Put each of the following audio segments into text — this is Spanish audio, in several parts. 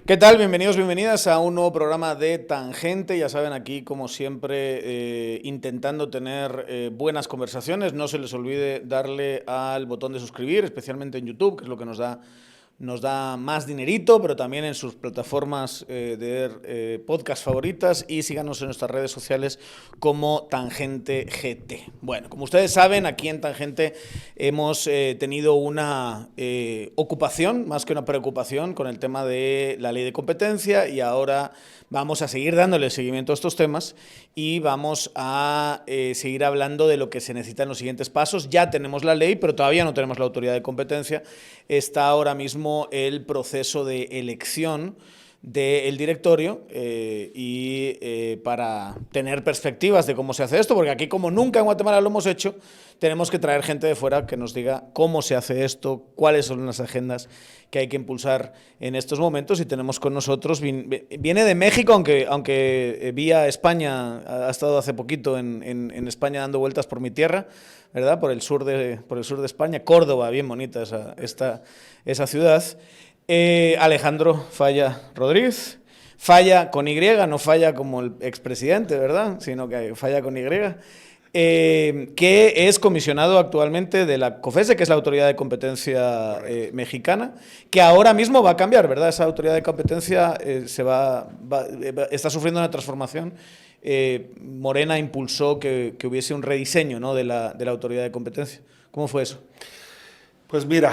¿Qué tal? Bienvenidos, bienvenidas a un nuevo programa de Tangente. Ya saben, aquí como siempre intentando tener buenas conversaciones. No se les olvide darle al botón de suscribir, especialmente en YouTube, que es lo que nos da más dinerito, pero también en sus plataformas de podcast favoritas, y síganos en nuestras redes sociales como Tangente GT. Bueno, como ustedes saben, aquí en Tangente hemos tenido una ocupación, más que una preocupación, con el tema de la ley de competencia, y ahora vamos a seguir dándole seguimiento a estos temas y vamos a seguir hablando de lo que se necesita en los siguientes pasos. Ya tenemos la ley, pero todavía no tenemos la autoridad de competencia. Está ahora mismo el proceso de elección del directorio para tener perspectivas de cómo se hace esto, porque aquí, como nunca en Guatemala lo hemos hecho, tenemos que traer gente de fuera que nos diga cómo se hace esto, cuáles son las agendas que hay que impulsar en estos momentos. Y tenemos con nosotros, viene de México, aunque vía España, ha estado hace poquito en España dando vueltas por mi tierra, ¿verdad? Por el sur de España, Córdoba, bien bonita esa ciudad. Alejandro Falla Rodríguez. Falla con Y, no Falla como el expresidente, ¿verdad? Sino que Falla con Y. Que es comisionado actualmente de la COFESE, que es la Autoridad de Competencia mexicana, que ahora mismo va a cambiar, ¿verdad? Esa Autoridad de Competencia está sufriendo una transformación. Morena impulsó que hubiese un rediseño, ¿no?, de la Autoridad de Competencia. ¿Cómo fue eso? Pues mira,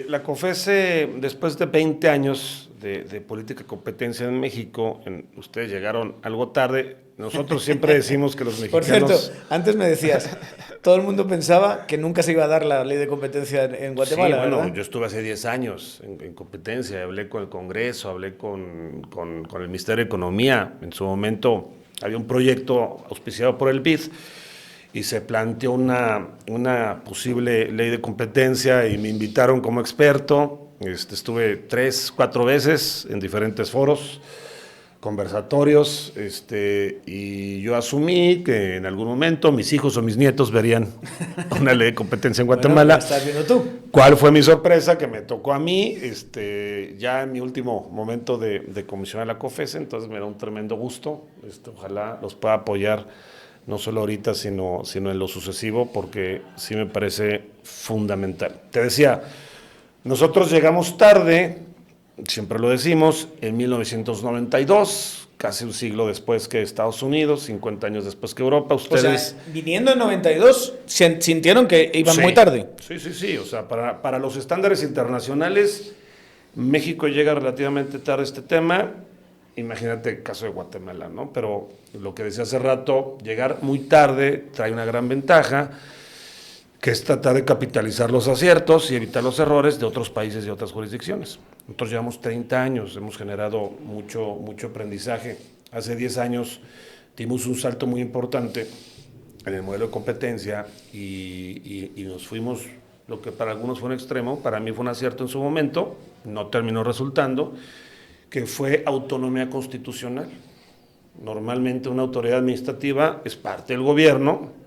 la COFESE, después de 20 años de política de competencia en México, ustedes llegaron algo tarde. Nosotros siempre decimos que los mexicanos... Por cierto, antes me decías, todo el mundo pensaba que nunca se iba a dar la ley de competencia en Guatemala, sí, bueno, ¿verdad? yo estuve hace 10 años en competencia, hablé con el Congreso, hablé con el Ministerio de Economía. En su momento había un proyecto auspiciado por el BID y se planteó una posible ley de competencia y me invitaron como experto. Estuve 3, 4 veces en diferentes foros, conversatorios, y yo asumí que en algún momento mis hijos o mis nietos verían una ley de competencia en Guatemala. Bueno, ¿estás viendo tú? ¿Cuál fue mi sorpresa? Que me tocó a mí, ya en mi último momento de comisionar la COFESE. Entonces me da un tremendo gusto. Ojalá los pueda apoyar, no solo ahorita, sino en lo sucesivo, porque sí me parece fundamental. Te decía, nosotros llegamos tarde, siempre lo decimos, en 1992, casi un siglo después que Estados Unidos, 50 años después que Europa. Ustedes, o sea, viniendo en 92, sintieron que iban muy tarde. Sí. O sea, para los estándares internacionales, México llega relativamente tarde a este tema. Imagínate el caso de Guatemala, ¿no? Pero lo que decía hace rato, llegar muy tarde trae una gran ventaja, que es tratar de capitalizar los aciertos y evitar los errores de otros países y otras jurisdicciones. Nosotros llevamos 30 años, hemos generado mucho aprendizaje. Hace 10 años dimos un salto muy importante en el modelo de competencia y nos fuimos, lo que para algunos fue un extremo, para mí fue un acierto en su momento, no terminó resultando, que fue autonomía constitucional. Normalmente una autoridad administrativa es parte del gobierno.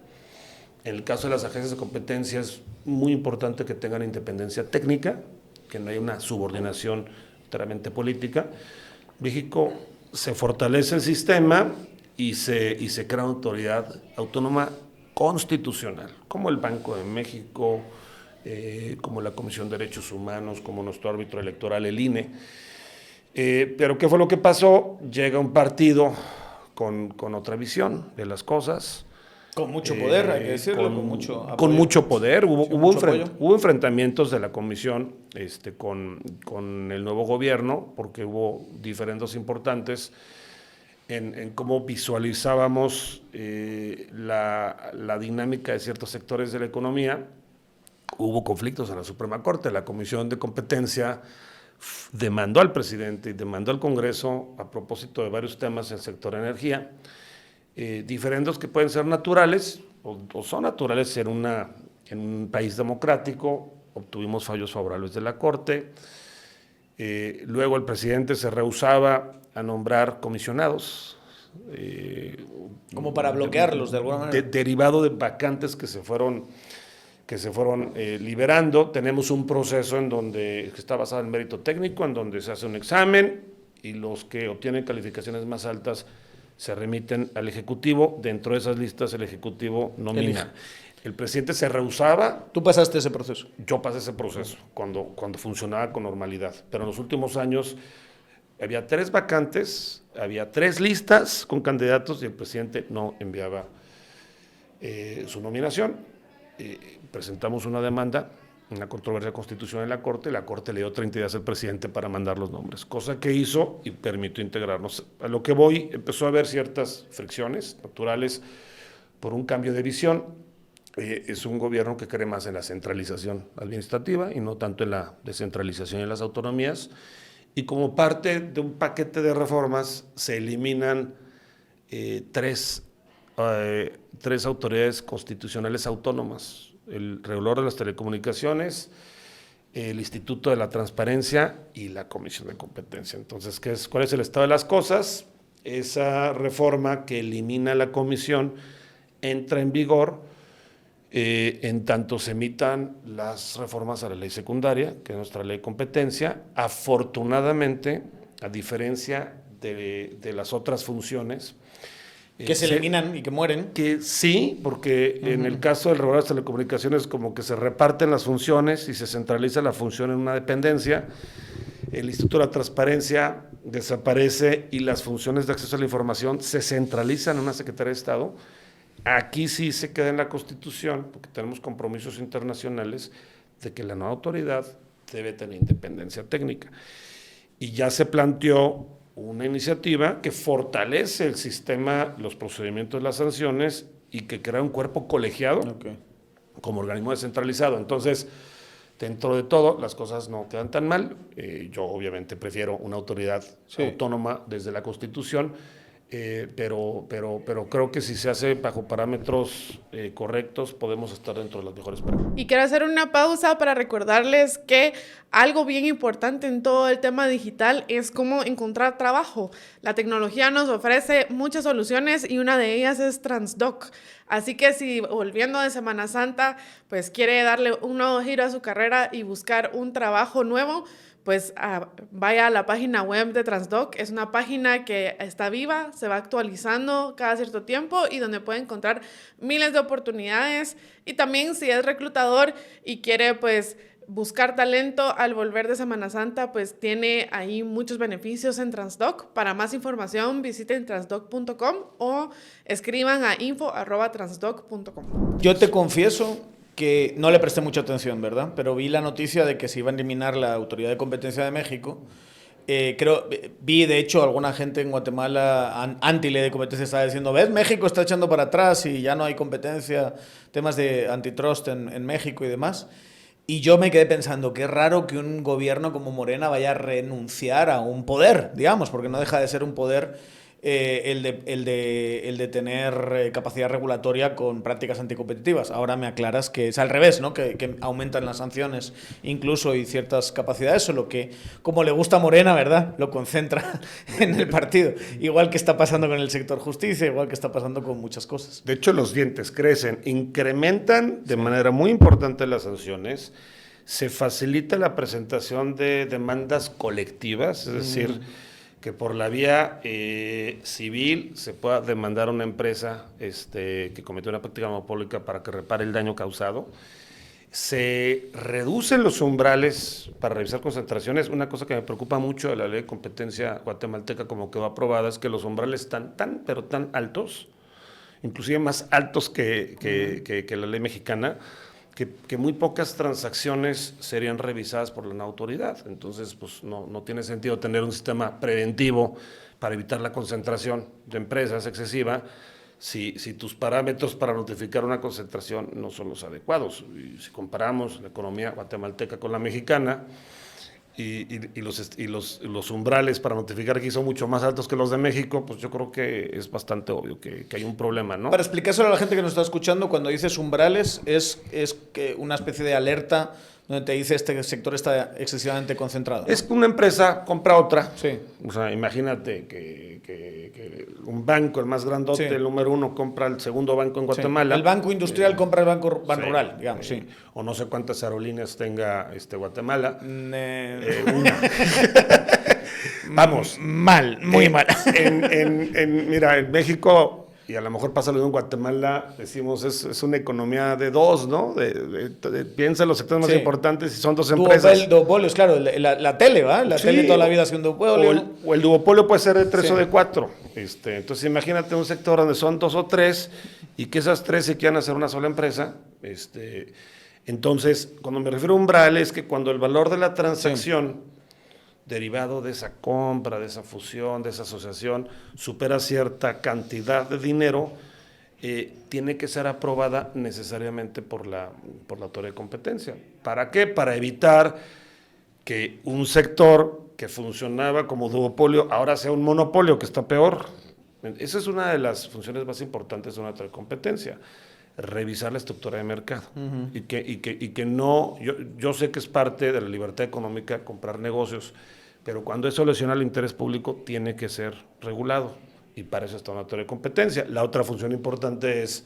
En el caso de las agencias de competencia es muy importante que tengan independencia técnica, que no haya una subordinación enteramente política. México se fortalece el sistema y se crea una autoridad autónoma constitucional, como el Banco de México, como la Comisión de Derechos Humanos, como nuestro árbitro electoral, el INE. Pero ¿qué fue lo que pasó? Llega un partido con otra visión de las cosas. Con mucho poder, hay que decirlo, con mucho apoyo. Con mucho poder. Hubo enfrentamientos de la comisión con el nuevo gobierno, porque hubo diferendos importantes en cómo visualizábamos la dinámica de ciertos sectores de la economía. Hubo conflictos en la Suprema Corte. La Comisión de Competencia demandó al presidente y demandó al Congreso a propósito de varios temas en el sector energía, diferendos que pueden ser naturales o son naturales en un país democrático. Obtuvimos fallos favorables de la Corte. Luego el presidente se rehusaba a nombrar comisionados. Como para bloquearlos de alguna manera. Derivado de vacantes que se fueron que se fueron liberando. Tenemos un proceso en donde está basado en mérito técnico, en donde se hace un examen y los que obtienen calificaciones más altas se remiten al Ejecutivo. Dentro de esas listas el Ejecutivo nomina. El presidente se rehusaba. ¿Tú pasaste ese proceso? Yo pasé ese proceso cuando funcionaba con normalidad, pero en los últimos años había 3 vacantes, había 3 listas con candidatos y el presidente no enviaba su nominación. Presentamos una demanda, una controversia constitucional en la Corte le dio 30 días al presidente para mandar los nombres, cosa que hizo y permitió integrarnos. A lo que voy, empezó a haber ciertas fricciones naturales por un cambio de visión. Es un gobierno que cree más en la centralización administrativa y no tanto en la descentralización y las autonomías. Y como parte de un paquete de reformas se eliminan 3 autoridades constitucionales autónomas: el Regulador de las Telecomunicaciones, el Instituto de la Transparencia y la Comisión de Competencia. Entonces, ¿cuál es el estado de las cosas? Esa reforma que elimina la comisión entra en vigor en tanto se emitan las reformas a la ley secundaria, que es nuestra ley de competencia. Afortunadamente, a diferencia de las otras funciones, que se eliminan y que mueren. Que sí, porque en el caso del regulador de las telecomunicaciones como que se reparten las funciones y se centraliza la función en una dependencia. El Instituto de la Transparencia desaparece y las funciones de acceso a la información se centralizan en una Secretaría de Estado. Aquí sí se queda en la Constitución, porque tenemos compromisos internacionales de que la nueva autoridad debe tener independencia técnica. Y ya se planteó una iniciativa que fortalece el sistema, los procedimientos de las sanciones y que crea un cuerpo colegiado como organismo descentralizado. Entonces, dentro de todo, las cosas no quedan tan mal. Yo obviamente prefiero una autoridad autónoma desde la Constitución, pero creo que si se hace bajo parámetros correctos, podemos estar dentro de las mejores prácticas. Y quiero hacer una pausa para recordarles que algo bien importante en todo el tema digital es cómo encontrar trabajo. La tecnología nos ofrece muchas soluciones y una de ellas es Transdoc. Así que si volviendo de Semana Santa, pues quiere darle un nuevo giro a su carrera y buscar un trabajo nuevo, pues vaya a la página web de Transdoc. Es una página que está viva, se va actualizando cada cierto tiempo y donde puede encontrar miles de oportunidades. Y también si es reclutador y quiere pues buscar talento al volver de Semana Santa, pues tiene ahí muchos beneficios en Transdoc. Para más información visiten transdoc.com o escriban a info@transdoc.com. Yo te confieso que no le presté mucha atención, ¿verdad? Pero vi la noticia de que se iba a eliminar la Autoridad de Competencia de México. Vi, de hecho, alguna gente en Guatemala anti-ley de competencia estaba diciendo, ¿ves? México está echando para atrás y ya no hay competencia, temas de antitrust en México y demás. Y yo me quedé pensando, qué raro que un gobierno como Morena vaya a renunciar a un poder, digamos, porque no deja de ser un poder el de tener capacidad regulatoria con prácticas anticompetitivas. Ahora me aclaras que es al revés, ¿no? Que aumentan las sanciones incluso y ciertas capacidades, solo que, como le gusta a Morena, ¿verdad?, lo concentra en el partido. Igual que está pasando con el sector justicia, igual que está pasando con muchas cosas. De hecho, los dientes crecen, incrementan de manera muy importante las sanciones, se facilita la presentación de demandas colectivas, es decir, que por la vía civil se pueda demandar a una empresa que cometió una práctica monopólica para que repare el daño causado. Se reducen los umbrales para revisar concentraciones. Una cosa que me preocupa mucho de la ley de competencia guatemalteca como quedó aprobada es que los umbrales están pero tan altos, inclusive más altos que la ley mexicana, que muy pocas transacciones serían revisadas por la autoridad. Entonces, pues no tiene sentido tener un sistema preventivo para evitar la concentración de empresas excesiva si tus parámetros para notificar una concentración no son los adecuados. Y si comparamos la economía guatemalteca con la mexicana y los umbrales para notificar aquí son mucho más altos que los de México, pues yo creo que es bastante obvio que hay un problema, ¿no? Para explicárselo a la gente que nos está escuchando, cuando dices umbrales es que una especie de alerta donde te dice este sector está excesivamente concentrado. Es que una empresa compra otra. Sí. O sea, imagínate que un banco, el más grandote, Sí. el número uno, compra el segundo banco en Guatemala. Sí. El banco industrial compra el banco rural, digamos, sí. O no sé cuántas aerolíneas tenga Guatemala. Una. Vamos. Mal, muy mal. Mira, en México, y a lo mejor pasa lo mismo en Guatemala, decimos, es una economía de dos, ¿no? Piensa en los sectores más importantes y son dos empresas. Duopolios, claro, la tele, ¿va? La tele toda la vida ha sido un duopolio. O el duopolio puede ser de 3 o de 4. Entonces imagínate un sector donde son 2 o 3 y que esas 3 se quieran hacer una sola empresa. Entonces, cuando me refiero a umbral, es que cuando el valor de la transacción derivado de esa compra, de esa fusión, de esa asociación, supera cierta cantidad de dinero, tiene que ser aprobada necesariamente por la autoridad de competencia. ¿Para qué? Para evitar que un sector que funcionaba como duopolio ahora sea un monopolio, que está peor. Esa es una de las funciones más importantes de una autoridad de competencia. Revisar la estructura de mercado. Y que no, yo sé que es parte de la libertad económica comprar negocios, pero cuando eso lesiona el interés público tiene que ser regulado, y para eso está una autoridad de competencia. La otra función importante es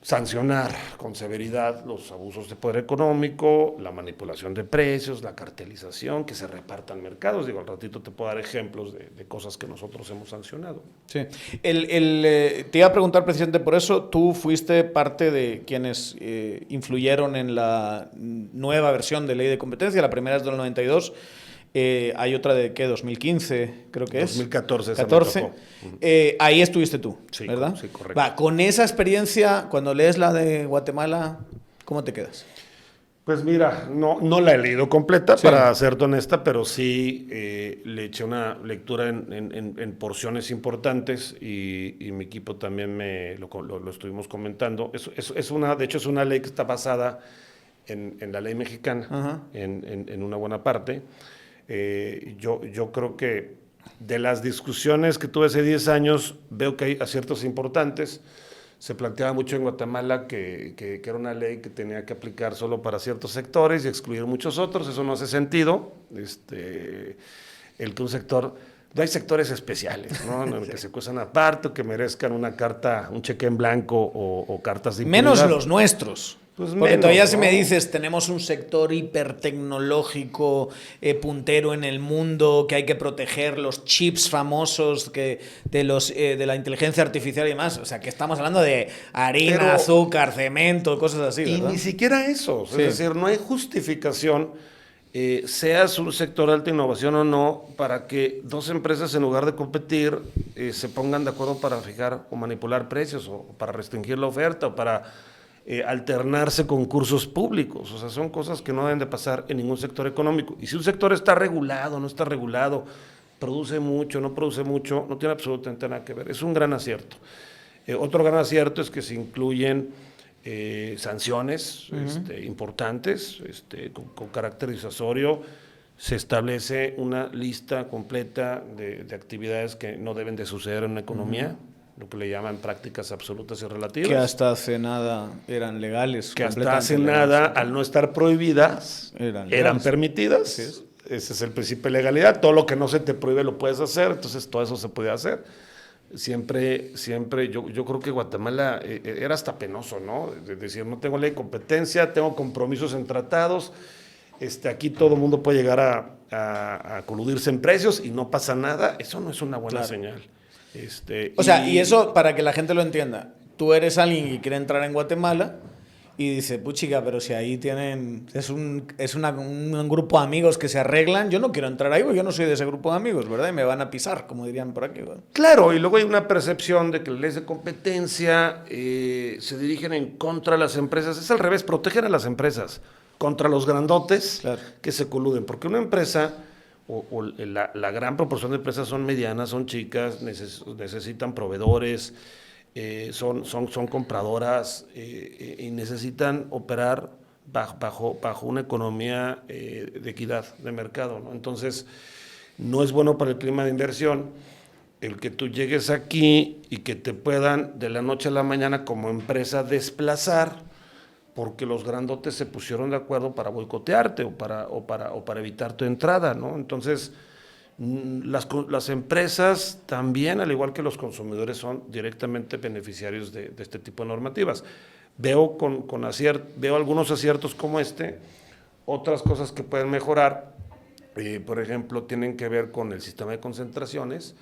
sancionar con severidad los abusos de poder económico, la manipulación de precios, la cartelización, que se repartan mercados. Digo, al ratito te puedo dar ejemplos de cosas que nosotros hemos sancionado. Sí. Te iba a preguntar precisamente por eso, tú fuiste parte de quienes influyeron en la nueva versión de Ley de Competencia, la primera es del 92, hay otra de, ¿qué? 2015, creo que es. 2014, 14. Ahí estuviste tú, sí, ¿verdad? Sí, correcto. Va, con esa experiencia, cuando lees la de Guatemala, ¿cómo te quedas? Pues mira, no la he leído completa, para serte honesta, pero sí le eché una lectura en porciones importantes y mi equipo también lo estuvimos comentando. De hecho, es una ley que está basada en la ley mexicana, en una buena parte. Yo creo que de las discusiones que tuve hace 10 años, veo que hay aciertos importantes. Se planteaba mucho en Guatemala que era una ley que tenía que aplicar solo para ciertos sectores y excluir muchos otros. Eso no hace sentido. El que un sector... No hay sectores especiales, ¿no? En el que se cuestan aparte o que merezcan una carta, un cheque en blanco o cartas de impunidad. Menos los nuestros. Pues porque menos, todavía ¿no? si me dices, tenemos un sector hipertecnológico, puntero en el mundo, que hay que proteger los chips famosos de la inteligencia artificial y demás. O sea, que estamos hablando de harina, azúcar, cemento, cosas así, ¿verdad? Y ni siquiera eso. Sí. Es decir, no hay justificación, seas un sector de alta innovación o no, para que dos empresas, en lugar de competir, se pongan de acuerdo para fijar o manipular precios, o para restringir la oferta, o para alternarse concursos públicos. O sea, son cosas que no deben de pasar en ningún sector económico. Y si un sector está regulado, no está regulado, produce mucho, no produce mucho, no tiene absolutamente nada que ver. Es un gran acierto. Otro gran acierto es que se incluyen sanciones importantes, con carácter disuasorio. Se establece una lista completa de actividades que no deben de suceder en una economía, lo que le llaman prácticas absolutas y relativas. Que hasta hace nada eran legales. Que hasta hace nada, al no estar prohibidas, eran permitidas. Es. Ese es el principio de legalidad. Todo lo que no se te prohíbe lo puedes hacer, entonces todo eso se podía hacer. Siempre, yo creo que Guatemala era hasta penoso, ¿no? De decir, no tengo ley de competencia, tengo compromisos en tratados, aquí todo el mundo puede llegar a coludirse en precios y no pasa nada. Eso no es una buena señal. O sea, y eso, para que la gente lo entienda, tú eres alguien que quiere entrar en Guatemala y dice, puchica, pero si ahí tienen, es un grupo de amigos que se arreglan, yo no quiero entrar ahí, yo no soy de ese grupo de amigos, ¿verdad? Y me van a pisar, como dirían por aquí, ¿verdad? Claro, y luego hay una percepción de que las leyes de competencia se dirigen en contra de las empresas. Es al revés, protegen a las empresas contra los grandotes que se coluden, porque una empresa... la gran proporción de empresas son medianas, son chicas, necesitan proveedores, son compradoras y necesitan operar bajo una economía de equidad de mercado, ¿no? Entonces, no es bueno para el clima de inversión el que tú llegues aquí y que te puedan de la noche a la mañana como empresa desplazar porque los grandotes se pusieron de acuerdo para boicotearte o para evitar tu entrada, ¿no? Entonces, las empresas también, al igual que los consumidores, son directamente beneficiarios de este tipo de normativas. Veo algunos aciertos como otras cosas que pueden mejorar, por ejemplo, tienen que ver con el sistema de concentraciones,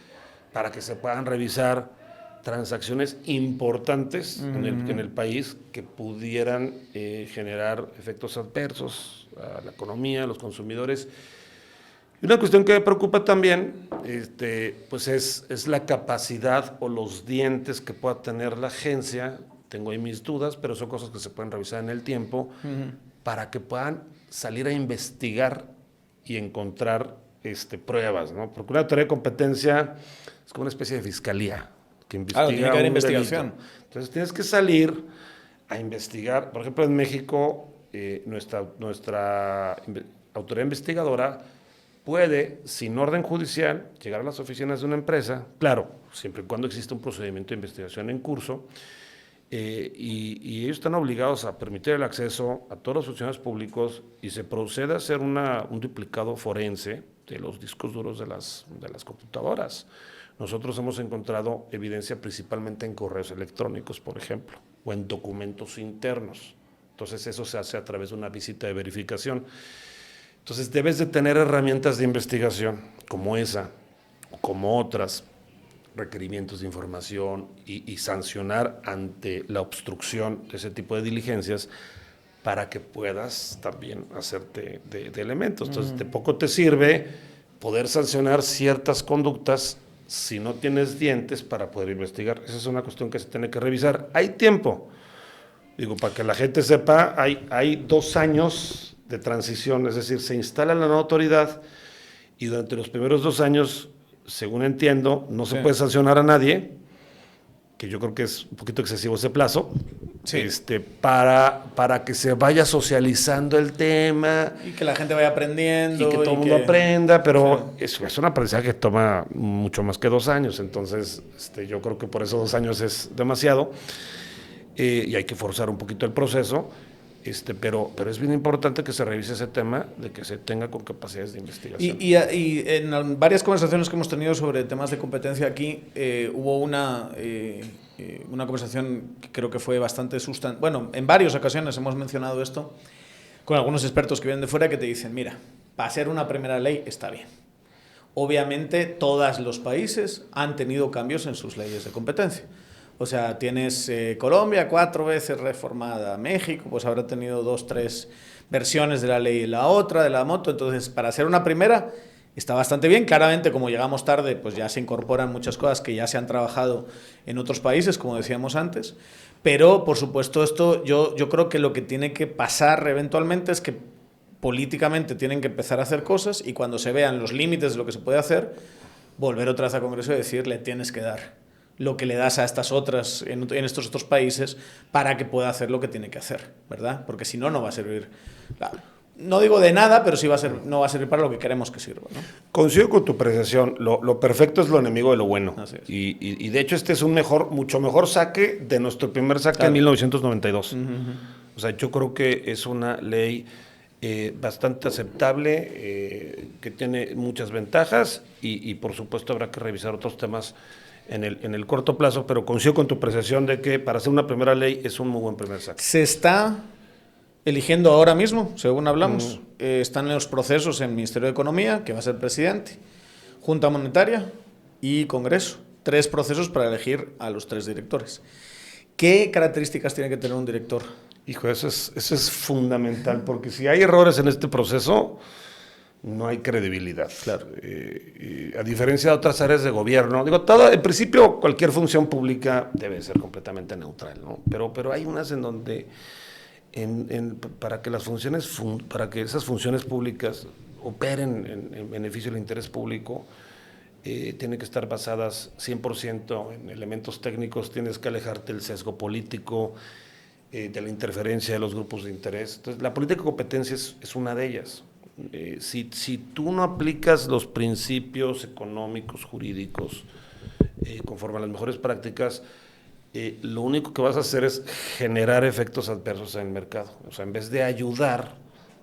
para que se puedan revisar transacciones importantes en el país que pudieran generar efectos adversos a la economía, a los consumidores. Y una cuestión que me preocupa también pues es la capacidad o los dientes que pueda tener la agencia. Tengo ahí mis dudas, pero son cosas que se pueden revisar en el tiempo para que puedan salir a investigar y encontrar pruebas, ¿no? Porque una autoridad de competencia es como una especie de fiscalía que investiga. Tiene que haber investigación. Delito. Entonces tienes que salir a investigar. Por ejemplo, en México, nuestra autoridad investigadora puede, sin orden judicial, llegar a las oficinas de una empresa, claro, siempre y cuando exista un procedimiento de investigación en curso, y ellos están obligados a permitir el acceso a todos los funcionarios públicos y se procede a hacer un duplicado forense de los discos duros de las computadoras. Nosotros hemos encontrado evidencia principalmente en correos electrónicos, por ejemplo, o en documentos internos. Entonces eso se hace a través de una visita de verificación. Entonces debes de tener herramientas de investigación como esa, o como otras, requerimientos de información y sancionar ante la obstrucción de ese tipo de diligencias para que puedas también hacerte de elementos. Entonces, de poco te sirve poder sancionar ciertas conductas si no tienes dientes para poder investigar. Esa es una cuestión que se tiene que revisar. Hay tiempo. Digo, para que la gente sepa, hay 2 años de transición, es decir, se instala la nueva autoridad y durante los primeros 2 años, según entiendo, no se puede sancionar a nadie, que yo creo que es un poquito excesivo ese plazo, para que se vaya socializando el tema. Y que la gente vaya aprendiendo. Y que todo el mundo aprenda, pero es un aprendizaje que toma mucho más que 2 años, entonces yo creo que por eso 2 años es demasiado, y hay que forzar un poquito el proceso. Pero es bien importante que se revise ese tema de que se tenga con capacidades de investigación. Y en varias conversaciones que hemos tenido sobre temas de competencia aquí, hubo una conversación que creo que fue bastante sustancial. Bueno, en varias ocasiones hemos mencionado esto con algunos expertos que vienen de fuera que te dicen, mira, para ser una primera ley está bien. Obviamente todos los países han tenido cambios en sus leyes de competencia. O sea, tienes Colombia 4 veces reformada, México pues habrá tenido 2, 3 versiones de la ley y la otra de la moto, entonces para hacer una primera está bastante bien. Claramente, como llegamos tarde, pues ya se incorporan muchas cosas que ya se han trabajado en otros países, como decíamos antes, pero por supuesto esto yo creo que lo que tiene que pasar eventualmente es que políticamente tienen que empezar a hacer cosas y cuando se vean los límites de lo que se puede hacer, volver otra vez al Congreso y decirle tienes que dar lo que le das a estas otras, en estos otros países, para que pueda hacer lo que tiene que hacer, ¿verdad? Porque si no, no va a servir, no digo de nada, pero sí no va a servir para lo que queremos que sirva, ¿no? Coincido con tu apreciación, lo perfecto es lo enemigo de lo bueno. Así es. Y de hecho este es un mucho mejor saque de nuestro primer saque en 1992. O sea, yo creo que es una ley bastante aceptable, que tiene muchas ventajas y por supuesto habrá que revisar otros temas en el corto plazo, pero coincido con tu apreciación de que para hacer una primera ley es un muy buen primer saque. Se está eligiendo ahora mismo, según hablamos, están en los procesos en el Ministerio de Economía, que va a ser presidente, Junta Monetaria y Congreso. 3 procesos para elegir a los 3 directores. ¿Qué características tiene que tener un director? Hijo, eso es fundamental, porque si hay errores en este proceso, no hay credibilidad. Claro. A diferencia de otras áreas de gobierno, en principio cualquier función pública debe ser completamente neutral, ¿no? Pero hay unas en donde para que esas funciones públicas operen en beneficio del interés público, tienen que estar basadas 100% en elementos técnicos, tienes que alejarte del sesgo político, de la interferencia de los grupos de interés. Entonces, la política de competencia es una de ellas. Si tú no aplicas los principios económicos, jurídicos, conforme a las mejores prácticas, lo único que vas a hacer es generar efectos adversos en el mercado. O sea, en vez de ayudar,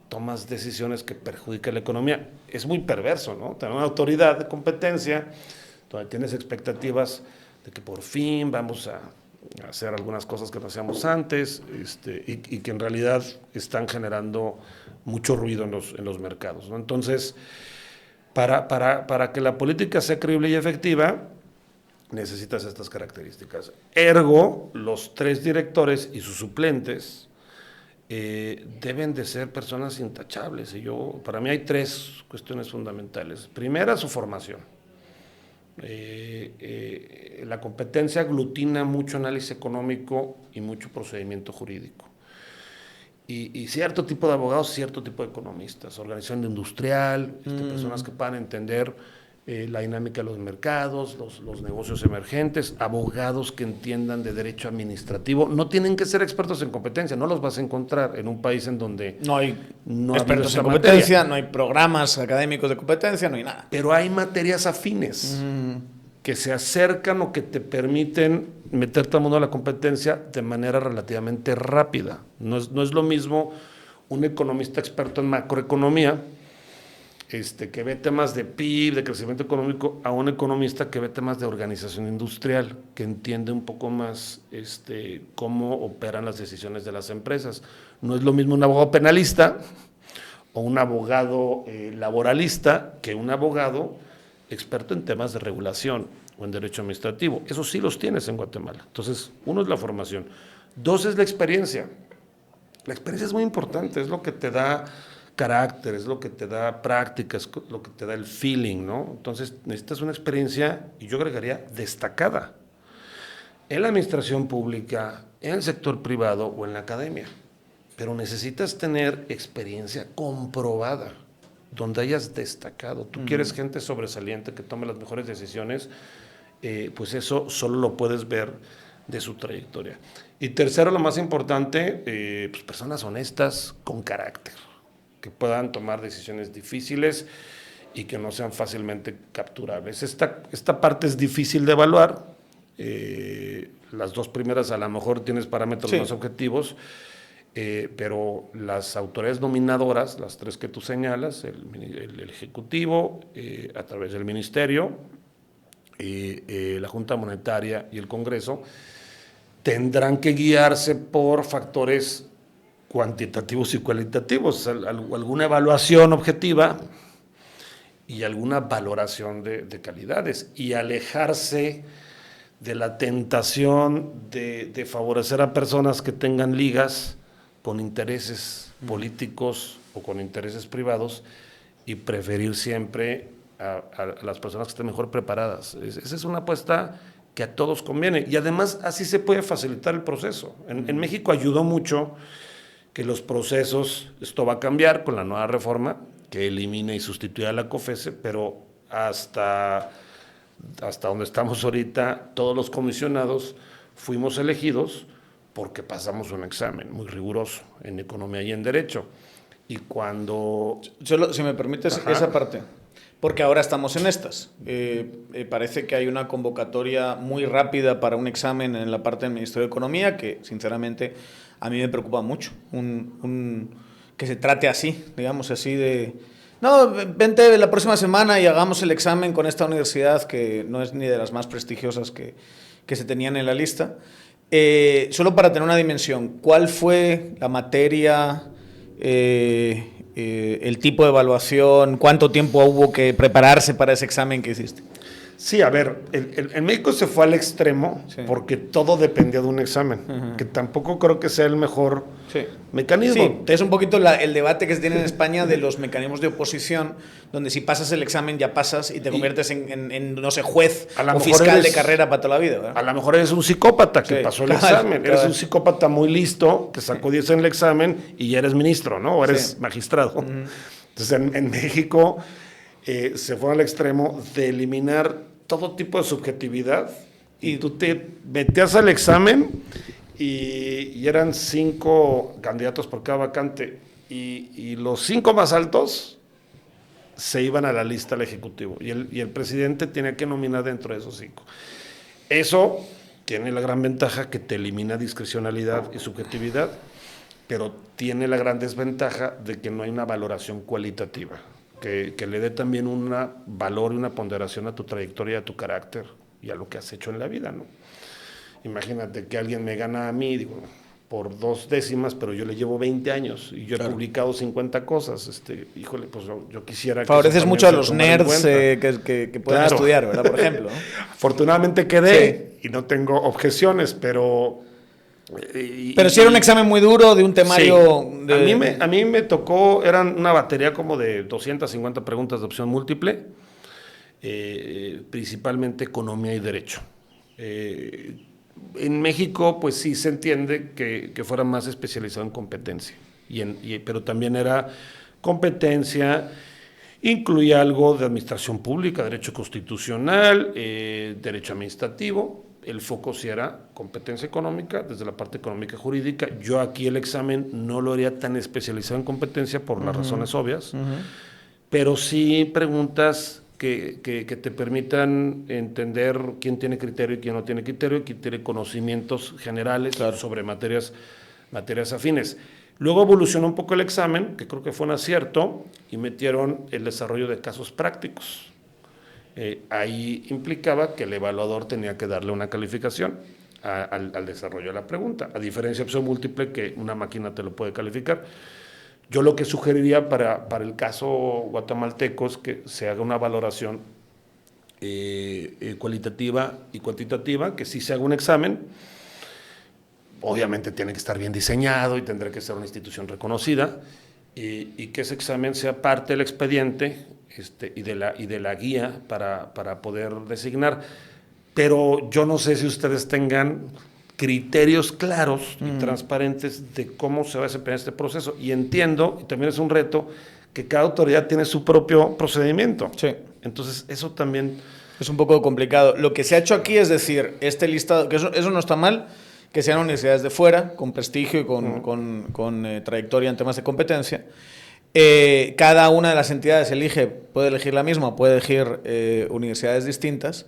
tomas decisiones que perjudican la economía. Es muy perverso, ¿no? Tener una autoridad de competencia donde tienes expectativas de que por fin vamos a hacer algunas cosas que no hacíamos antes, y que en realidad están generando mucho ruido en los mercados, ¿no? Entonces, para que la política sea creíble y efectiva, necesitas estas características. Ergo, los 3 directores y sus suplentes deben de ser personas intachables. Para mí hay 3 cuestiones fundamentales. Primera, su formación. La competencia aglutina mucho análisis económico y mucho procedimiento jurídico. Y cierto tipo de abogados, cierto tipo de economistas, organización industrial, personas que puedan entender la dinámica de los mercados, los negocios emergentes, abogados que entiendan de derecho administrativo. No tienen que ser expertos en competencia, no los vas a encontrar en un país en donde no hay expertos en competencia, no hay programas académicos de competencia, no hay nada. Pero hay materias afines que se acercan o que te permiten meterte al mundo de la competencia de manera relativamente rápida. No es lo mismo un economista experto en macroeconomía, que ve temas de PIB, de crecimiento económico, a un economista que ve temas de organización industrial, que entiende un poco más cómo operan las decisiones de las empresas. No es lo mismo un abogado penalista o un abogado laboralista que un abogado experto en temas de regulación o en derecho administrativo. Eso sí los tienes en Guatemala. Entonces, 1 es la formación. 2 es la experiencia. La experiencia es muy importante, es lo que te da carácter, es lo que te da práctica, es lo que te da el feeling, ¿no? Entonces necesitas una experiencia, y yo agregaría, destacada, en la administración pública, en el sector privado o en la academia. Pero necesitas tener experiencia comprobada, donde hayas destacado. Tú quieres gente sobresaliente que tome las mejores decisiones, pues eso solo lo puedes ver de su trayectoria. Y tercero, lo más importante, pues personas honestas con carácter, que puedan tomar decisiones difíciles y que no sean fácilmente capturables. Esta parte es difícil de evaluar. Las 2 primeras a lo mejor tienes parámetros más objetivos, pero las autoridades nominadoras, las 3 que tú señalas, el Ejecutivo, a través del Ministerio, la Junta Monetaria y el Congreso, tendrán que guiarse por factores cuantitativos y cualitativos, alguna evaluación objetiva y alguna valoración de calidades, y alejarse de la tentación de favorecer a personas que tengan ligas con intereses políticos o con intereses privados, y preferir siempre a las personas que estén mejor preparadas. Esa es una apuesta que a todos conviene, y además así se puede facilitar el proceso. En México ayudó mucho que los procesos, esto va a cambiar con la nueva reforma, que elimina y sustituye a la COFESE, pero hasta donde estamos ahorita, todos los comisionados fuimos elegidos porque pasamos un examen muy riguroso en economía y en derecho. Y cuando... Solo, si me permites, esa parte, porque ahora estamos en estas. Parece que hay una convocatoria muy rápida para un examen en la parte del Ministerio de Economía, que sinceramente a mí me preocupa mucho, que se trate así, digamos así de... No, vente la próxima semana y hagamos el examen con esta universidad que no es ni de las más prestigiosas que se tenían en la lista. Solo para tener una dimensión, ¿cuál fue la materia, el tipo de evaluación, cuánto tiempo hubo que prepararse para ese examen que hiciste? Sí, a ver, en México se fue al extremo porque todo dependía de un examen, que tampoco creo que sea el mejor mecanismo. Sí, es un poquito el debate que se tiene en España de los mecanismos de oposición, donde si pasas el examen ya pasas y te conviertes en no sé, juez o fiscal de carrera para toda la vida, ¿verdad? A lo mejor eres un psicópata que pasó el examen, eres un psicópata muy listo que sacó 10 en el examen y ya eres ministro, ¿no? O eres magistrado. Entonces en México se fue al extremo de eliminar todo tipo de subjetividad, y tú te metías al examen y eran 5 candidatos por cada vacante, y los 5 más altos se iban a la lista del Ejecutivo, y el presidente tenía que nominar dentro de esos 5. Eso tiene la gran ventaja que te elimina discrecionalidad y subjetividad, pero tiene la gran desventaja de que no hay una valoración cualitativa, que le dé también un valor y una ponderación a tu trayectoria, a tu carácter y a lo que has hecho en la vida, ¿no? Imagínate que alguien me gana a mí, digo, por 2 décimas, pero yo le llevo 20 años y yo he publicado 50 cosas. Híjole, pues yo quisiera que... Favoreces mucho a los nerds que puedan estudiar, ¿verdad? Por ejemplo, ¿no? Afortunadamente quedé y no tengo objeciones, pero... Pero sí era un examen muy duro de un temario... Sí. A mí me tocó, eran una batería como de 250 preguntas de opción múltiple, principalmente economía y derecho. En México, pues sí se entiende que fuera más especializado en competencia, pero también era competencia, incluía algo de administración pública, derecho constitucional, derecho administrativo. El foco sí era competencia económica, desde la parte económica y jurídica. Yo aquí el examen no lo haría tan especializado en competencia por las razones obvias, pero sí preguntas que te permitan entender quién tiene criterio y quién no tiene criterio, y quién tiene conocimientos generales sobre materias afines. Luego evolucionó un poco el examen, que creo que fue un acierto, y metieron el desarrollo de casos prácticos. Ahí implicaba que el evaluador tenía que darle una calificación al desarrollo de la pregunta, a diferencia de opción múltiple, que una máquina te lo puede calificar. Yo lo que sugeriría para el caso guatemalteco es que se haga una valoración cualitativa y cuantitativa, que sí se haga un examen. Obviamente tiene que estar bien diseñado y tendrá que ser una institución reconocida, y que ese examen sea parte del expediente y de la guía para poder designar. Pero yo no sé si ustedes tengan criterios claros y transparentes de cómo se va a desempeñar este proceso. Y entiendo, y también es un reto, que cada autoridad tiene su propio procedimiento. Sí. Entonces, eso también... Es un poco complicado. Lo que se ha hecho aquí es decir, este listado, que eso no está mal, que sean universidades de fuera, con prestigio y con trayectoria en temas de competencia. Cada una de las entidades puede elegir la misma, puede elegir universidades distintas.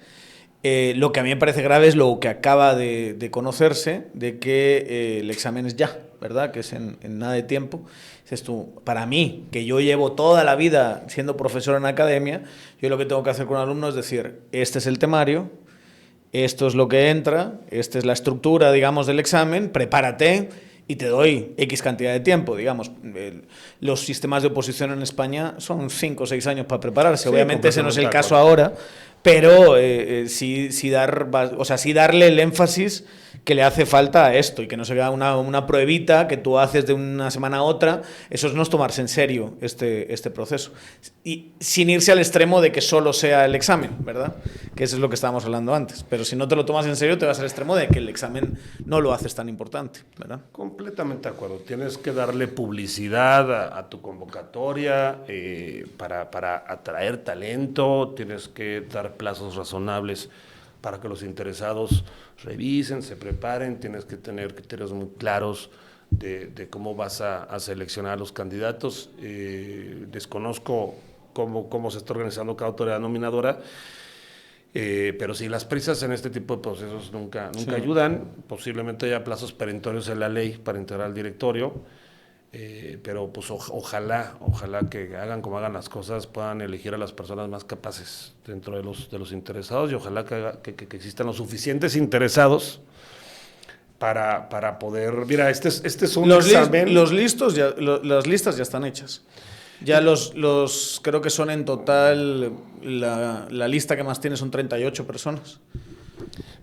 Lo que a mí me parece grave es lo que acaba de conocerse, de que el examen es ya, ¿verdad? Que es en nada de tiempo. Dices tú, para mí, que yo llevo toda la vida siendo profesor en academia, yo lo que tengo que hacer con un alumno es decir, este es el temario, esto es lo que entra, esta es la estructura, digamos, del examen, prepárate y te doy X cantidad de tiempo, digamos. Los sistemas de oposición en España son 5 o 6 años para prepararse. Sí, obviamente ese no es el caso ahora, pero sí darle el énfasis que le hace falta a esto y que no sea una pruebita que tú haces de una semana a otra. Eso no es tomarse en serio este proceso. Y sin irse al extremo de que solo sea el examen, ¿verdad? Que eso es lo que estábamos hablando antes. Pero si no te lo tomas en serio, te vas al extremo de que el examen no lo haces tan importante, ¿verdad? Completamente de acuerdo. Tienes que darle publicidad a tu convocatoria para atraer talento. Tienes que dar plazos razonables para que los interesados revisen, se preparen. Tienes que tener criterios muy claros de cómo vas a seleccionar a los candidatos. Desconozco cómo se está organizando cada autoridad nominadora, pero sí, las prisas en este tipo de procesos nunca ayudan. Posiblemente haya plazos perentorios en la ley para integrar al directorio, pero pues ojalá que hagan como hagan las cosas, puedan elegir a las personas más capaces dentro de los interesados, y ojalá que existan los suficientes interesados para poder... Mira, este es un examen... Las listas ya están hechas. Ya creo que son en total, la lista que más tiene son 38 personas.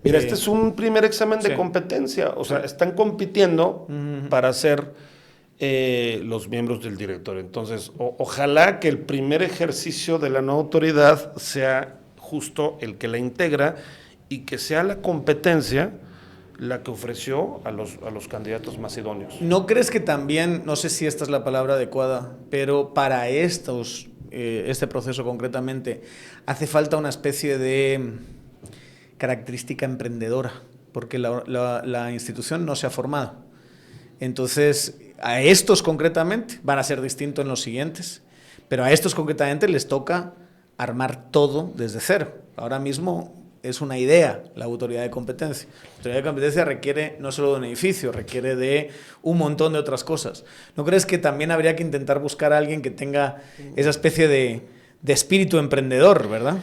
Mira, este es un primer examen de competencia. O sea, están compitiendo para ser los miembros del directorio. Entonces, ojalá que el primer ejercicio de la nueva autoridad sea justo el que la integra y que sea la competencia la que ofreció a los candidatos más idóneos. ¿No crees que también, no sé si esta es la palabra adecuada, pero para este proceso concretamente, hace falta una especie de característica emprendedora? Porque la institución no se ha formado. Entonces, a estos concretamente van a ser distintos en los siguientes, pero a estos concretamente les toca armar todo desde cero. Ahora mismo es una idea la autoridad de competencia. La autoridad de competencia requiere no solo de un edificio, requiere de un montón de otras cosas. ¿No crees que también habría que intentar buscar a alguien que tenga esa especie de espíritu emprendedor, verdad?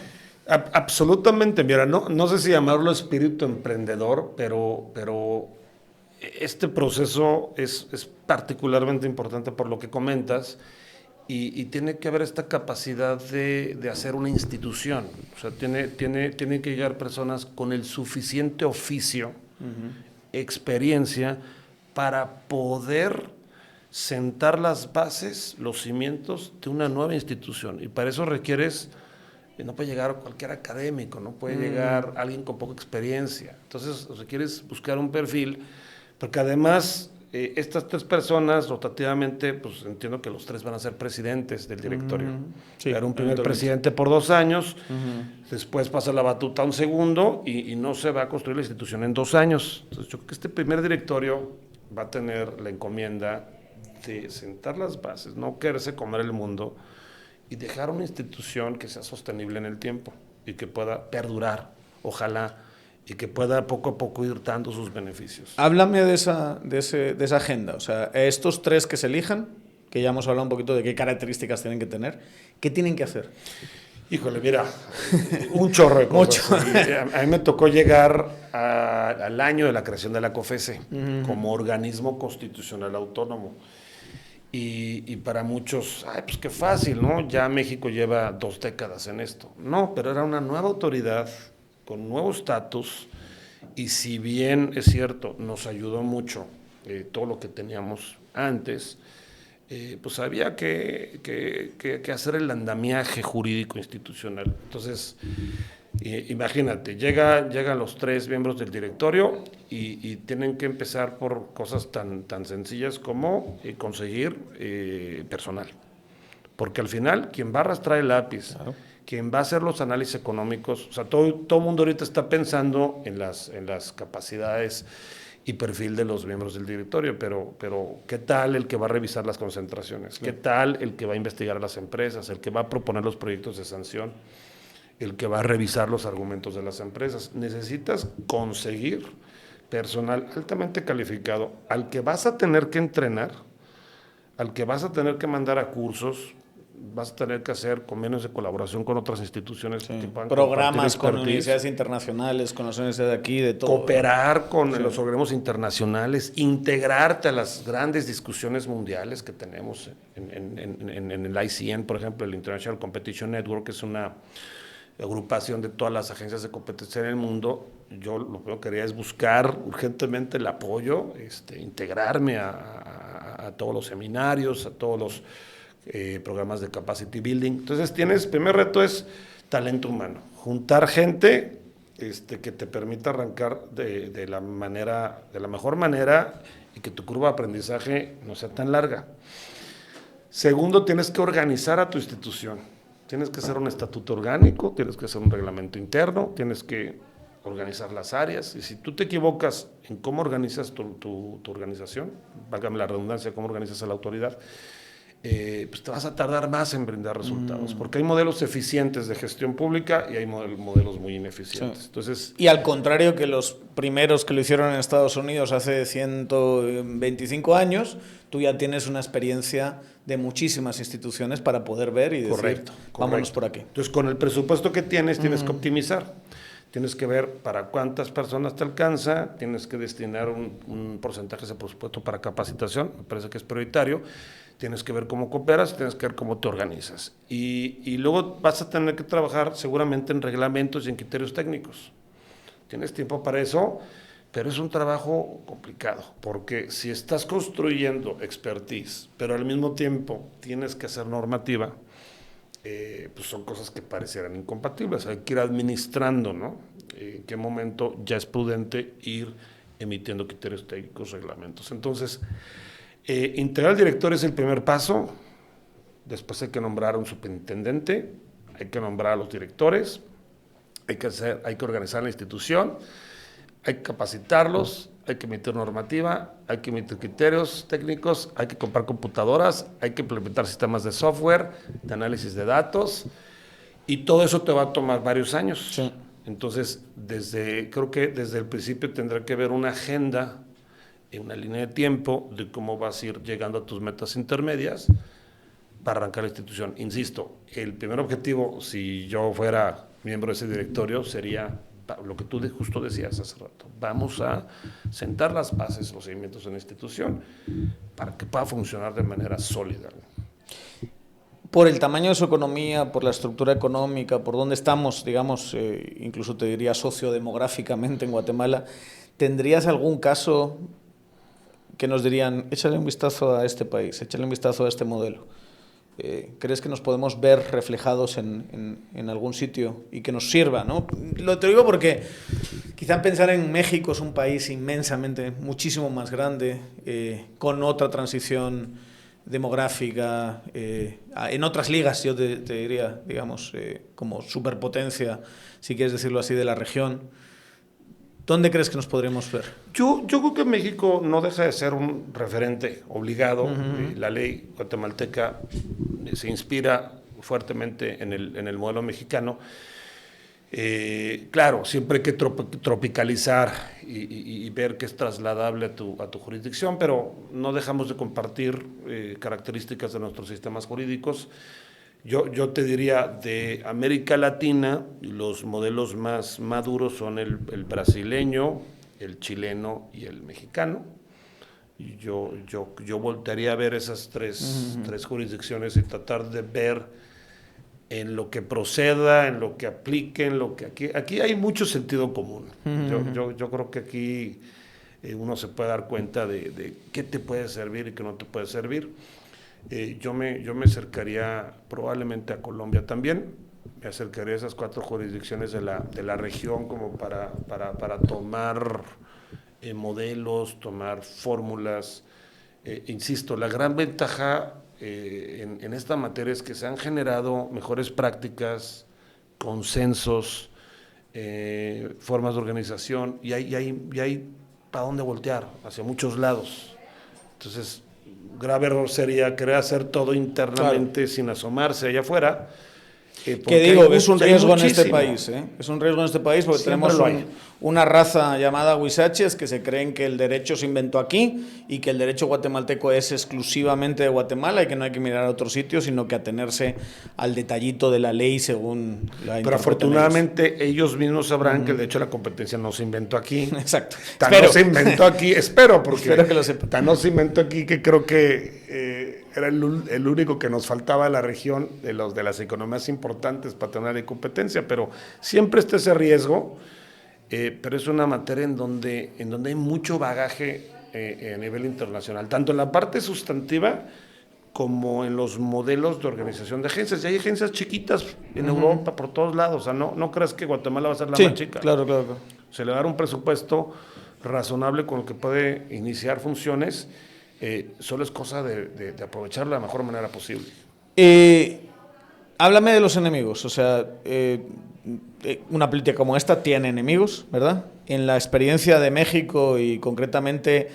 Absolutamente, mira, no sé si llamarlo espíritu emprendedor, pero este proceso es particularmente importante por lo que comentas. Y tiene que haber esta capacidad de hacer una institución. O sea, tiene que llegar personas con el suficiente oficio, experiencia, para poder sentar las bases, los cimientos de una nueva institución. Y para eso requieres, no puede llegar cualquier académico, no puede llegar alguien con poca experiencia. Entonces requieres buscar un perfil, porque además... estas 3 personas, rotativamente, pues entiendo que los 3 van a ser presidentes del directorio. Sí, era un primer presidente por 2 años, después pasa la batuta a un segundo y no se va a construir la institución en 2 años. Entonces yo creo que este primer directorio va a tener la encomienda de sentar las bases, no quererse comer el mundo y dejar una institución que sea sostenible en el tiempo y que pueda perdurar, ojalá, y que pueda poco a poco ir dando sus beneficios. Háblame de esa agenda. O sea, estos 3 que se elijan, que ya hemos hablado un poquito de qué características tienen que tener, ¿qué tienen que hacer? Híjole, mira, un chorro de cosas. A mí me tocó llegar al año de la creación de la COFESE como organismo constitucional autónomo. Y para muchos, pues qué fácil, ¿no? Ya México lleva 2 décadas en esto. No, pero era una nueva autoridad con nuevo estatus, y si bien es cierto, nos ayudó mucho todo lo que teníamos antes, pues había que hacer el andamiaje jurídico institucional. Entonces, imagínate, llegan los 3 miembros del directorio y tienen que empezar por cosas tan sencillas como conseguir personal, porque al final quien va a arrastrar el lápiz, claro, quien va a hacer los análisis económicos, o sea, todo el mundo ahorita está pensando en las capacidades y perfil de los miembros del directorio, pero ¿qué tal el que va a revisar las concentraciones? ¿Qué tal el que va a investigar a las empresas? El que va a proponer los proyectos de sanción, el que va a revisar los argumentos de las empresas. Necesitas conseguir personal altamente calificado, al que vas a tener que entrenar, al que vas a tener que mandar a cursos, vas a tener que hacer convenios de colaboración con otras instituciones, sí, que puedan programas con universidades internacionales, con las universidades de aquí, de todo. Cooperar con los organismos internacionales, integrarte a las grandes discusiones mundiales que tenemos en el ICN, por ejemplo, el International Competition Network, que es una agrupación de todas las agencias de competencia en el mundo. Yo lo primero que quería es buscar urgentemente el apoyo, integrarme a todos los seminarios, a todos los programas de capacity building. Entonces primer reto es talento humano, juntar gente que te permita arrancar de la mejor manera y que tu curva de aprendizaje no sea tan larga. Segundo, tienes que organizar a tu institución, tienes que hacer un estatuto orgánico, tienes que hacer un reglamento interno, tienes que organizar las áreas, y si tú te equivocas en cómo organizas tu organización, válgame la redundancia, cómo organizas a la autoridad, pues te vas a tardar más en brindar resultados, porque hay modelos eficientes de gestión pública y hay modelos muy ineficientes. Sí. Entonces, y al contrario que los primeros que lo hicieron en Estados Unidos hace 125 años, tú ya tienes una experiencia de muchísimas instituciones para poder ver y decir, correcto. Vámonos por aquí. Entonces, con el presupuesto que tienes que optimizar. Tienes que ver para cuántas personas te alcanza, tienes que destinar un porcentaje de ese presupuesto para capacitación, me parece que es prioritario. Tienes que ver cómo cooperas, tienes que ver cómo te organizas. Y luego vas a tener que trabajar seguramente en reglamentos y en criterios técnicos. Tienes tiempo para eso, pero es un trabajo complicado, porque si estás construyendo expertise, pero al mismo tiempo tienes que hacer normativa, pues son cosas que parecieran incompatibles. Hay que ir administrando, ¿no? En qué momento ya es prudente ir emitiendo criterios técnicos, reglamentos. Entonces, integrar al director es el primer paso. Después hay que nombrar a un superintendente, hay que nombrar a los directores, hay que organizar la institución, hay que capacitarlos, hay que emitir normativa, hay que emitir criterios técnicos, hay que comprar computadoras, hay que implementar sistemas de software, de análisis de datos, y todo eso te va a tomar varios años. Sí. Entonces, creo que desde el principio tendrá que haber una agenda, una línea de tiempo de cómo vas a ir llegando a tus metas intermedias para arrancar la institución. Insisto, el primer objetivo, si yo fuera miembro de ese directorio, sería lo que tú justo decías hace rato. Vamos a sentar las bases, los cimientos en la institución para que pueda funcionar de manera sólida. Por el tamaño de su economía, por la estructura económica, por dónde estamos, digamos, incluso te diría sociodemográficamente en Guatemala, ¿tendrías algún caso que nos dirían, échale un vistazo a este país, échale un vistazo a este modelo? ¿Crees que nos podemos ver reflejados en algún sitio y que nos sirva, ¿no? Te digo porque quizá pensar en México es un país inmensamente, muchísimo más grande, con otra transición demográfica, en otras ligas, yo te diría, digamos, como superpotencia, si quieres decirlo así, de la región. ¿Dónde crees que nos podremos ver? Yo creo que México no deja de ser un referente obligado. La ley guatemalteca se inspira fuertemente en el modelo mexicano. Claro, siempre hay que tropicalizar y ver que es trasladable a tu jurisdicción, pero no dejamos de compartir características de nuestros sistemas jurídicos. Yo te diría, de América Latina, los modelos más maduros son el brasileño, el chileno y el mexicano. Y yo voltearía a ver esas tres jurisdicciones y tratar de ver en lo que proceda, en lo que aplique, en lo que aquí hay mucho sentido común. Yo creo que aquí uno se puede dar cuenta de qué te puede servir y qué no te puede servir. Yo me acercaría probablemente a Colombia también, me acercaría a esas 4 jurisdicciones de la región como para tomar modelos, tomar fórmulas. Insisto, la gran ventaja en esta materia es que se han generado mejores prácticas, consensos, formas de organización y hay para dónde voltear, hacia muchos lados. Entonces, grave error sería querer hacer todo internamente, claro, sin asomarse allá afuera. Que digo, es un riesgo en este país, ¿eh? Es un riesgo en este país porque siempre tenemos una raza llamada huizaches que se creen que el derecho se inventó aquí y que el derecho guatemalteco es exclusivamente de Guatemala y que no hay que mirar a otro sitio, sino que atenerse al detallito de la ley según la Pero afortunadamente ellos mismos sabrán que el derecho a la competencia no se inventó aquí. Exacto. No se inventó aquí, porque espero que lo sepan. Tan no se inventó aquí que creo que era el único que nos faltaba a la región de las economías importantes para tener la competencia, pero siempre está ese riesgo, pero es una materia en donde hay mucho bagaje a nivel internacional, tanto en la parte sustantiva como en los modelos de organización de agencias. Y hay agencias chiquitas en Europa, por todos lados. O sea, no creas que Guatemala va a ser la más chica. Claro. Se le va a dar un presupuesto razonable con el que puede iniciar funciones. Solo es cosa de aprovecharlo de la mejor manera posible. Háblame de los enemigos. O sea, una política como esta tiene enemigos, ¿verdad? En la experiencia de México y concretamente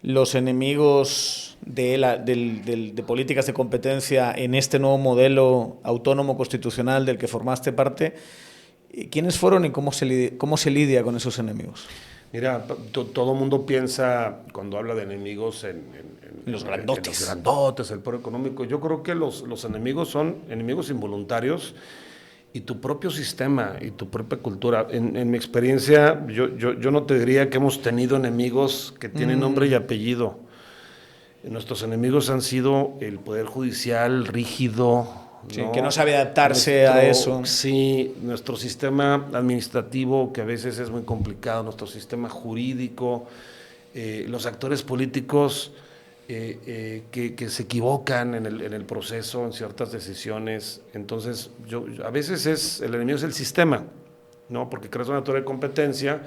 los enemigos de políticas de competencia en este nuevo modelo autónomo constitucional del que formaste parte, ¿quiénes fueron y cómo se lidia con esos enemigos? Mira, todo el mundo piensa, cuando habla de enemigos, en los grandotes. En los grandotes, el poder económico. Yo creo que los enemigos son enemigos involuntarios y tu propio sistema y tu propia cultura. En mi experiencia, yo no te diría que hemos tenido enemigos que tienen nombre y apellido. Nuestros enemigos han sido el poder judicial rígido, sí, ¿no? Que no sabe adaptarse a eso. Sí, nuestro sistema administrativo, que a veces es muy complicado, nuestro sistema jurídico, los actores políticos que se equivocan en el proceso, en ciertas decisiones. Entonces, a veces el enemigo es el sistema, ¿no? Porque creas una torre de competencia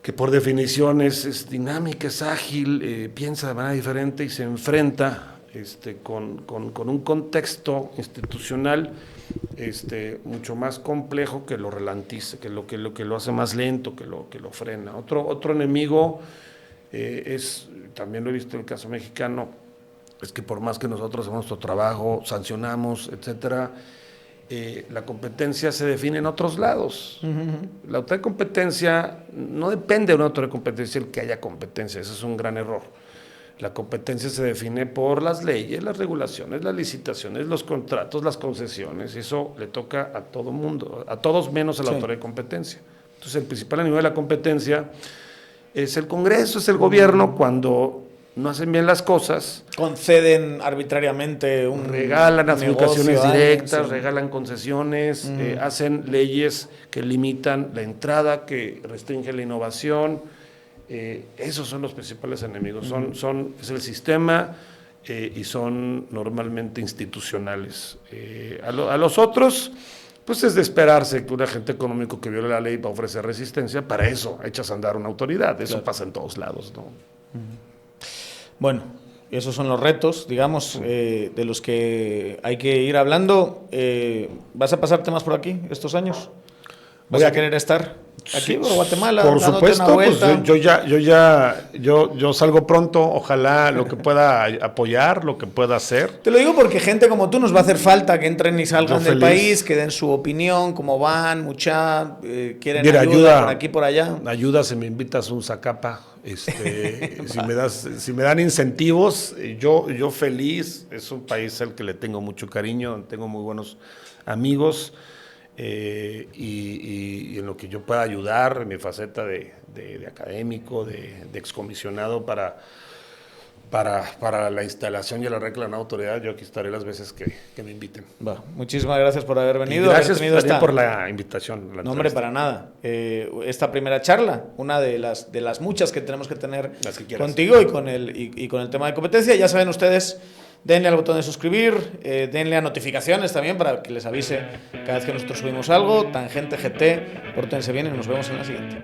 que por definición es dinámica, es ágil, piensa de manera diferente y se enfrenta con un contexto institucional mucho más complejo que lo ralentiza, que lo hace más lento, que lo frena. Otro enemigo también lo he visto en el caso mexicano, es que por más que nosotros hacemos nuestro trabajo, sancionamos, etcétera, la competencia se define en otros lados. La autoridad de competencia no depende de una autoridad de competencia el que haya competencia, ese es un gran error. La competencia se define por las leyes, las regulaciones, las licitaciones, los contratos, las concesiones, y eso le toca a todo mundo, a todos menos a la autoridad de competencia. Entonces el principal enemigo de la competencia es el Congreso, es el gobierno, cuando no hacen bien las cosas. Conceden arbitrariamente regalan adjudicaciones directas, sí. Regalan concesiones, hacen leyes que limitan la entrada, que restringen la innovación. Esos son los principales enemigos. Es el sistema y son normalmente institucionales. A los otros, pues es de esperarse que un agente económico que viole la ley va a ofrecer resistencia. Para eso echas a andar una autoridad. Eso pasa en todos lados, ¿no? Bueno, esos son los retos, digamos, de los que hay que ir hablando. ¿Vas a pasarte más por aquí estos años? ¿Vas a querer estar aquí por Guatemala? Por supuesto, pues yo salgo pronto, ojalá lo que pueda apoyar, lo que pueda hacer. Te lo digo porque gente como tú nos va a hacer falta, que entren y salgan del país, que den su opinión, cómo van, quieren ayuda por aquí, por allá. Ayuda, si me invitas un Zacapa, si me dan incentivos, yo feliz. Es un país al que le tengo mucho cariño, tengo muy buenos amigos. Y en lo que yo pueda ayudar, en mi faceta de académico, de excomisionado para la instalación y el arreglo de una autoridad, yo aquí estaré las veces que me inviten. Muchísimas gracias por haber venido. Y gracias por la invitación. No, hombre, para nada. Esta primera charla, una de las muchas que tenemos que tener contigo y con el tema de competencia. Ya saben ustedes, denle al botón de suscribir, denle a notificaciones también para que les avise cada vez que nosotros subimos algo. Tangente GT, pórtense bien y nos vemos en la siguiente.